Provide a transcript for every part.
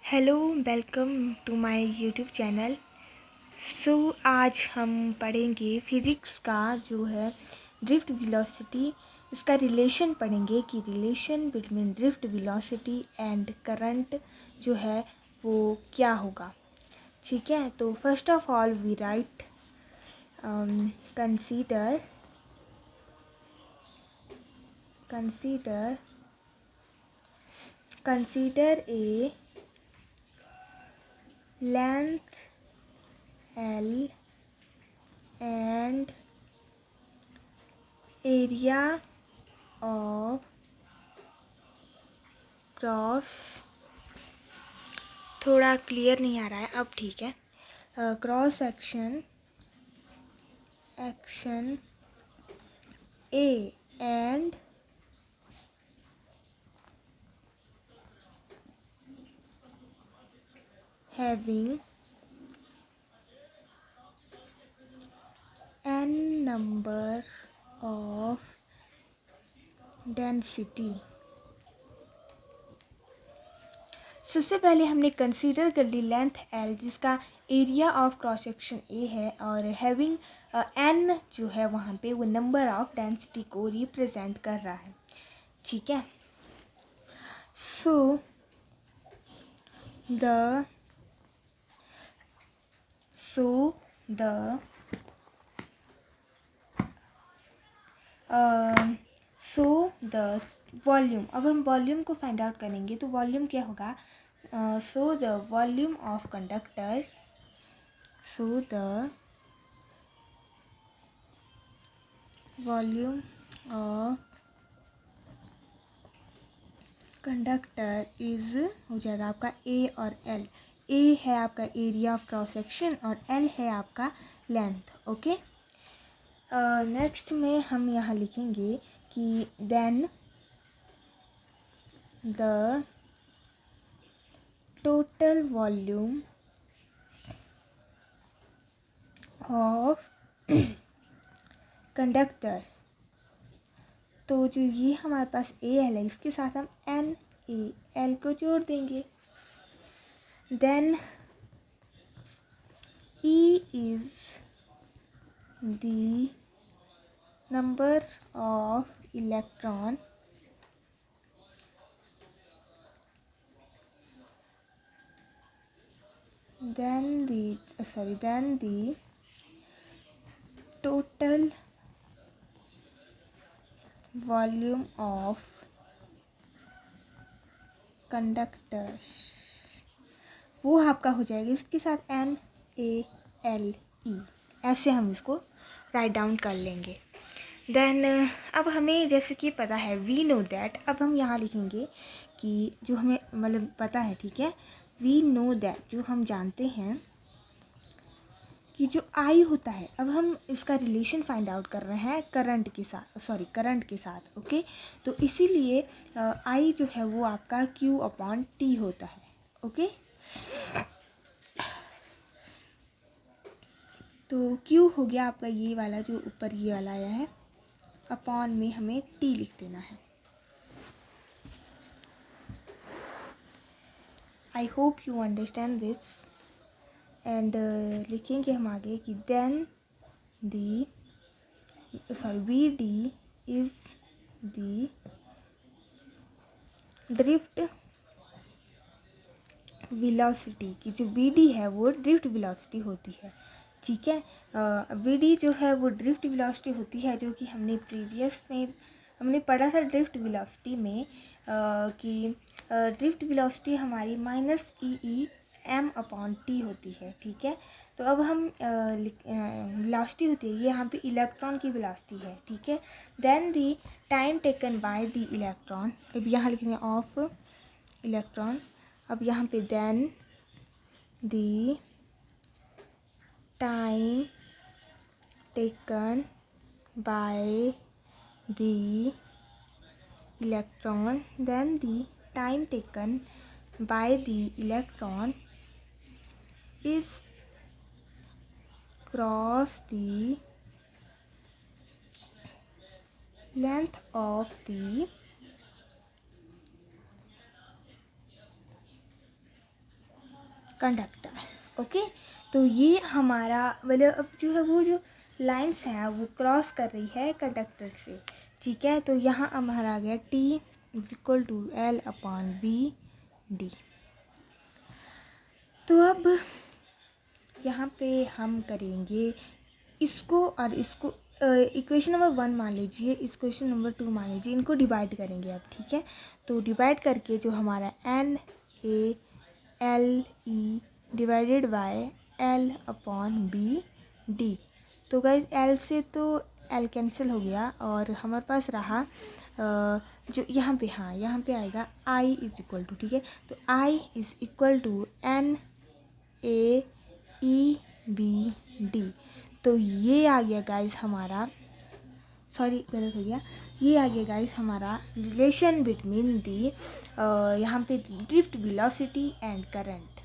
Hello, welcome to my YouTube channel. आज हम पढ़ेंगे फिज़िक्स का जो है ड्रिफ्ट वेलोसिटी, इसका रिलेशन पढ़ेंगे कि relation between drift velocity and current जो है वो क्या होगा। ठीक है, तो first of all we write consider a length L and area of cross, थोड़ा क्लियर नहीं आ रहा है, अब ठीक है। Cross section A and having n number of density। सबसे पहले हमने कंसीडर कर ली लेंथ L जिसका area of cross section A है और हैविंग n जो है वहाँ पे वो नंबर ऑफ डेंसिटी को रिप्रेजेंट कर रहा है। ठीक है, सो द वॉल्यूम, अब हम वॉल्यूम को फाइंड आउट करेंगे तो वॉल्यूम क्या होगा। सो the volume of conductor is हो जाएगा आपका A और L। A है आपका एरिया ऑफ क्रॉस सेक्शन और L है आपका लेंथ। ओके, नेक्स्ट में हम यहाँ लिखेंगे कि then the total volume of conductor, तो जो ये हमारे पास AL है इसके साथ हम NaL को जोड़ देंगे। Then E is the number of electron then the total volume of conductors वो आपका हो जाएगा इसके साथ NaLe, ऐसे हम इसको राइट डाउन कर लेंगे। देन अब हमें जैसे कि पता है वी नो दैट, अब हम यहाँ लिखेंगे कि जो हमें मतलब पता है, ठीक है, वी नो दैट जो हम जानते हैं कि जो आई होता है, अब हम इसका रिलेशन फाइंड आउट कर रहे हैं करंट के साथ। ओके, तो इसीलिए आई जो है वो आपका Q/T होता है। ओके, तो Q हो गया आपका ये वाला जो ऊपर ये वाला आया है, अपॉन में हमें T लिख देना है। I hope you understand this. And लिखेंगे हम आगे कि then VD is the drift velocity, की जो BD है वो ड्रिफ्ट वेलोसिटी होती है। ठीक है, BD जो है वो ड्रिफ्ट वेलोसिटी होती है, जो कि हमने प्रीवियस में हमने पढ़ा था ड्रिफ्ट वेलोसिटी में कि ड्रिफ्ट वेलोसिटी हमारी -EM/T होती है। ठीक है, तो अब हम वेलोसिटी होती है, ये यहाँ पे इलेक्ट्रॉन की वेलोसिटी है। ठीक है, then the time taken by the electron, अब यहाँ लिखेंगे ऑफ इलेक्ट्रॉन, अब यहाँ पे then the time taken by the electron, then the time taken by the electron is cross the length of the conductor. Okay, तो ये हमारा मतलब अब जो है वो जो लाइंस हैं वो क्रॉस कर रही है कंडक्टर से, ठीक है। तो यहाँ हमारा आ गया T इक्वल टू L/V/D। तो अब यहाँ पे हम करेंगे इसको और इसको, इक्वेशन नंबर 1 मान लीजिए, इक्वेशन नंबर 2 मान लीजिए, इनको डिवाइड करेंगे अब, ठीक है। तो डिवाइड करके जो हमारा NaLe डिवाइडेड बाय L/B/D। तो गाइस L से तो L कैंसिल हो गया और हमारे पास रहा जो यहाँ पे, हाँ यहाँ पे आएगा I इज इक्वल टू, ठीक है। तो I is equal to NaEBD। तो ये आ गया गाइस हमारा, सॉरी गलत हो गया, ये आ गया गाइस हमारा रिलेशन बिटवीन दी यहाँ पे ड्रिफ्ट वेलोसिटी एंड करंट।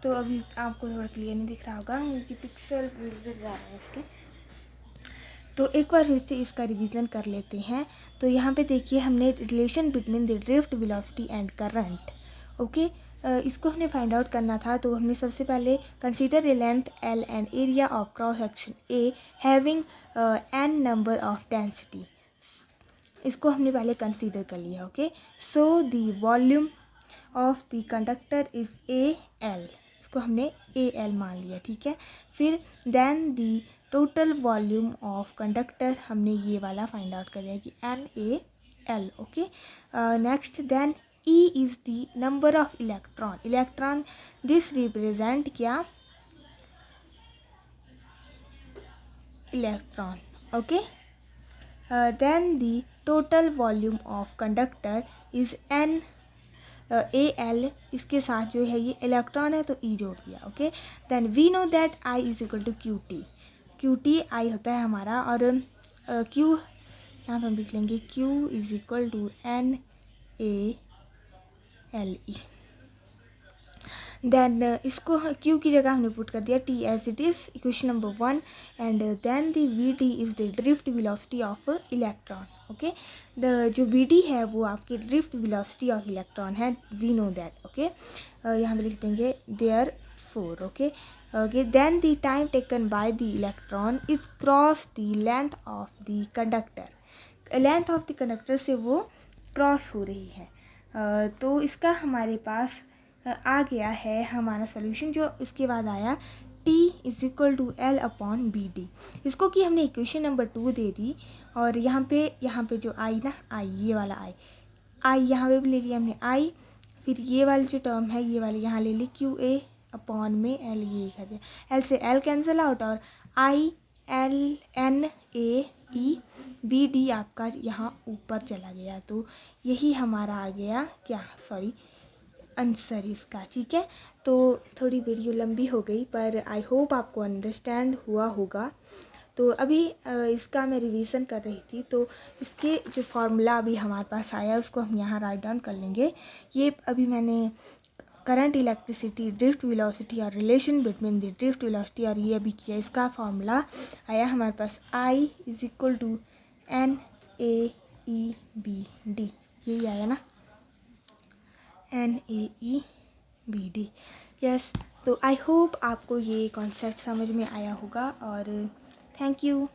तो अभी आपको थोड़ा क्लियर नहीं दिख रहा होगा क्योंकि पिक्सल गिर जा रहा है इसके। तो एक बार फिर से इसका रिवीजन कर लेते हैं। तो यहाँ पे देखिए हमने relation between the drift velocity and current, okay, इसको हमने फाइंड आउट करना था। तो हमने सबसे पहले consider a length L and area of cross section A having n number of density, इसको हमने पहले कंसीडर कर लिया, okay. So the volume of the conductor is AL, इसको हमने AL मान लिया, ठीक है। फिर then the total volume of conductor हमने ये वाला फाइंड आउट कर लिया कि NaL, okay. Next then E is the number of electron, electron this represent क्या, electron, okay. Then the total volume of conductor is AL, इसके साथ जो है ये इलेक्ट्रॉन है तो E जोड़ दिया, okay. Then we know that I is equal to QT I होता है हमारा, और Q यहाँ पर हम लिख लेंगे Q is equal to NaLe। देन इसको Q की जगह हमने पुट कर दिया T as it is, equation number 1, and then the VD is the drift velocity of electron, okay. The जो VD है वो आपकी ड्रिफ्ट वेलोसिटी ऑफ इलेक्ट्रॉन है, वी नो दैट, ओके। यहाँ पे लिख देंगे there 4, okay. Then the time taken by the electron is cross the length of the conductor, length of the conductor से वो क्रॉस हो रही है। तो इसका हमारे पास आ गया है हमारा सोल्यूशन, जो इसके बाद आया T is equal to L/BD। इसको कि हमने इक्वेशन नंबर 2 दे दी, और यहाँ पे जो आई ना, आई ये वाला आई यहाँ पे भी ले लिया हमने आई, फिर ये वाली जो टर्म है ये वाली यहाँ ले ली QA/में L, ये कर दिया, L से L कैंसिल आउट, और ILNaEBD आपका यहाँ ऊपर चला गया। तो यही हमारा आ गया क्या, सॉरी, आंसर इसका, ठीक है। तो थोड़ी वीडियो लंबी हो गई पर आई होप आपको अंडरस्टैंड हुआ होगा। तो अभी इसका मैं रिवीजन कर रही थी, तो इसके जो फार्मूला अभी हमारे पास आया उसको हम यहाँ राइट डाउन कर लेंगे। ये अभी मैंने करंट, इलेक्ट्रिसिटी, ड्रिफ्ट वेलोसिटी और relation between the drift velocity और ये अभी किया, इसका फार्मूला आया हमारे पास I is equal to NaEBD, यही आया ना, NaEBD, यस। तो आई होप आपको ये कॉन्सेप्ट समझ में आया होगा, और थैंक यू।